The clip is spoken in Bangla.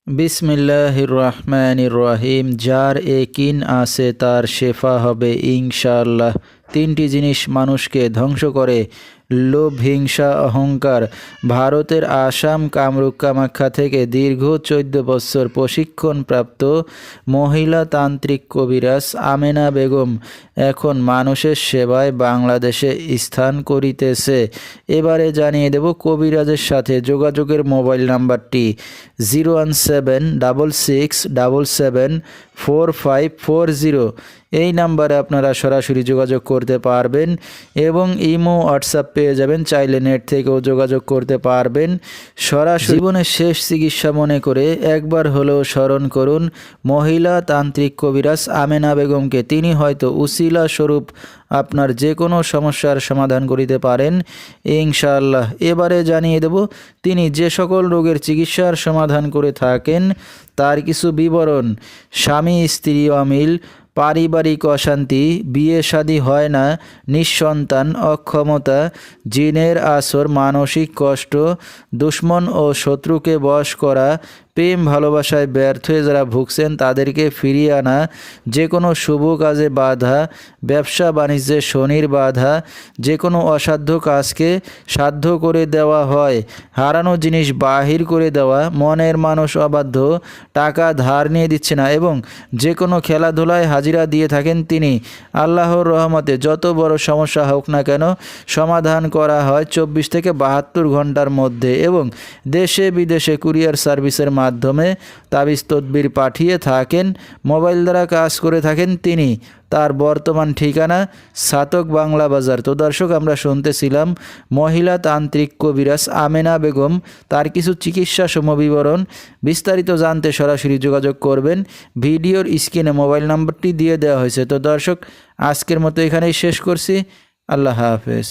বিসমিল্লাহির রহমানির রহিম। যার একিন আছে তার শেফা হবে ইনশাআল্লাহ। তিনটি জিনিস মানুষকে ধ্বংস করে: লোভ, হিংসা, অহংকার। ভারতের আসাম কামরূপ কামাখ্যা থেকে দীর্ঘ 14 বছর প্রশিক্ষণপ্রাপ্ত মহিলা তান্ত্রিক কবিরাজ আমেনা বেগম এখন মানুষের সেবায় বাংলাদেশে স্থান করিতেছে। এবারে জানিয়ে দেব কবিরাজের সাথে যোগাযোগের মোবাইল নাম্বারটি 01777774540। এই নাম্বারে আপনারা সরাসরি যোগাযোগ করতে পারবেন এবং ইমো হোয়াটসঅ্যাপ পেয়ে যাবেন। চাইলে নেট থেকেও যোগাযোগ করতে পারবেন। সরাসরি জীবনের শেষ চিকিৎসা মনে করে একবার হলেও স্মরণ করুন মহিলা তান্ত্রিক কবিরাজ আমেনা বেগমকে। তিনি হয়তো উসিলা স্বরূপ আপনার যে কোনো সমস্যার সমাধান করিতে পারেন ইনশাআল্লাহ। এবারে জানিয়ে দেব তিনি যে সকল রোগের চিকিৎসার সমাধান করে থাকেন তার কিছু বিবরণ: স্বামী স্ত্রী অমিল, পারিবারিক অশান্তি, বিয়ে শাদী হয় না, নিঃসন্তান, অক্ষমতা, জিনের আসর, মানসিক কষ্ট, দুশ্মন ও শত্রুকে বশ করা, প্রেম ভালোবাসায় ব্যর্থ হয়ে যারা ভুগছেন তাদেরকে ফিরিয়ে আনা, যে কোনো শুভ কাজে বাধা, ব্যবসা বাণিজ্যে শনির বাধা, যে কোনো অসাধ্য কাজকে সাধ্য করে দেওয়া হয়, হারানো জিনিস বাহির করে দেওয়া, মনের মানুষ অবাধ্য, টাকা ধার নিয়ে দিচ্ছে না এবং যে কোনো খেলাধুলায় হাজিরা দিয়ে থাকেন তিনি। আল্লাহর রহমতে যত বড় সমস্যা হোক না কেন সমাধান করা হয় 24 থেকে 72 ঘন্টার মধ্যে এবং দেশে বিদেশে কুরিয়ার সার্ভিসের মাধ্যমে তাবিজ তদবির পাঠিয়ে থাকেন। মোবাইল দ্বারা কাজ করে থাকেন তিনি। তার বর্তমান ঠিকানা ছাতক বাংলা বাজার। তো দর্শক, আমরা শুনতেছিলাম মহিলা তান্ত্রিক কবিরাজ আমেনা বেগম, তার কিছু চিকিৎসা সমবিবরণ। বিস্তারিত জানতে সরাসরি যোগাযোগ করবেন। ভিডিওর স্ক্রিনে মোবাইল নাম্বারটি দিয়ে দেওয়া হয়েছে। তো দর্শক, আজকের মতো এখানেই শেষ করছি। আল্লাহ হাফেজ।